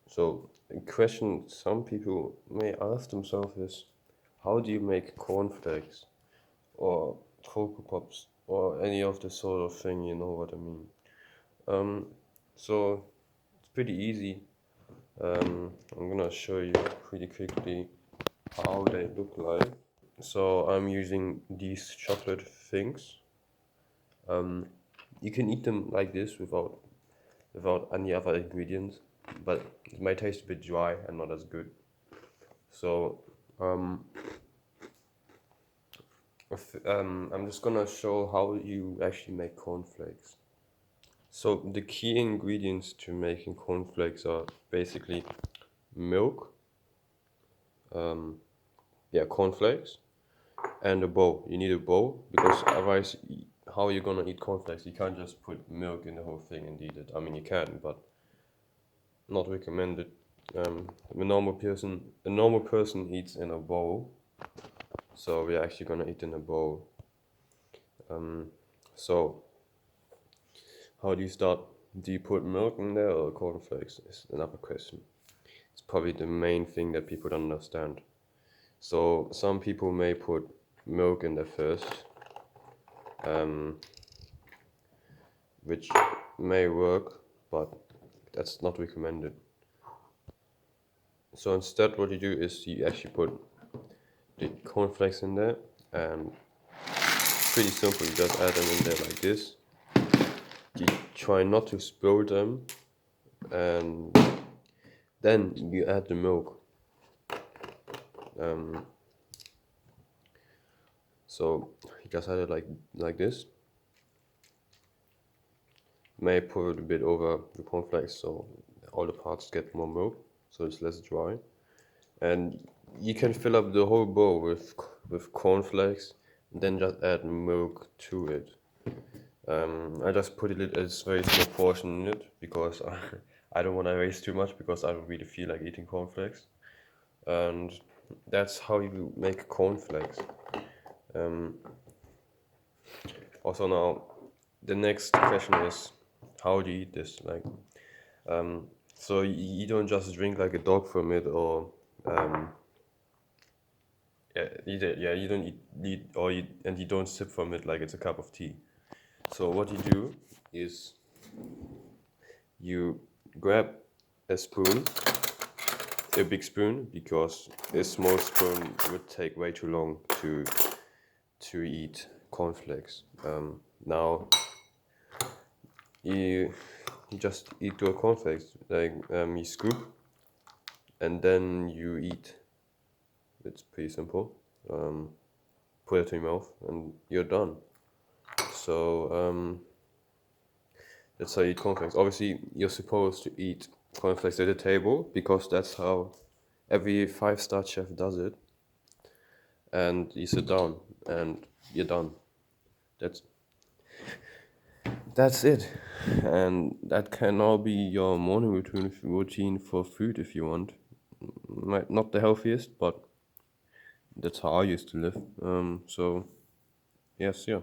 So a question some people may ask themselves is, how do you make cornflakes or Cocoa Pops or any of the sort of thing, you know what I mean? Um, so it's pretty easy. I'm gonna show you pretty quickly how they look like. So I'm using these chocolate things. You can eat them like this without any other ingredients, but it might taste a bit dry and not as good. So I'm just gonna show how you actually make cornflakes. So the key ingredients to making cornflakes are basically milk, cornflakes, and a bowl. You need a bowl because otherwise, how are you gonna eat cornflakes? You can't just put milk in the whole thing and eat it. I mean, you can, but not recommended. A normal person eats in a bowl, so we're actually gonna eat in a bowl. So how do you start? Do you put milk in there or cornflakes? Is another question. It's probably the main thing that people don't understand. So some people may put milk in there first, which may work, but that's not recommended. So instead what you do is you actually put the cornflakes in there, and pretty simple, you just add them in there like this. You try not to spill them, and then you add the milk. So you just add it like this. May pour it a bit over the cornflakes so all the parts get more milk, so it's less dry. And you can fill up the whole bowl with cornflakes, and then just add milk to it. I just put a very small portion in it because I don't want to waste too much because I don't really feel like eating cornflakes. And that's how you make cornflakes. Also now, the next question is, how do you eat this? So you don't just drink like a dog from it, or you don't and you don't sip from it like it's a cup of tea. So what you do is you grab a spoon, a big spoon, because a small spoon would take way too long to eat cornflakes. Now you just eat your cornflakes, you scoop and then you eat. It's pretty simple. Put it in your mouth and you're done. So that's how you eat cornflakes. Obviously, you're supposed to eat cornflakes at the table because that's how every 5-star chef does it. And you sit down and you're done. That's it. And that can all be your morning routine for food if you want. Not the healthiest, but that's how I used to live. So yes, yeah.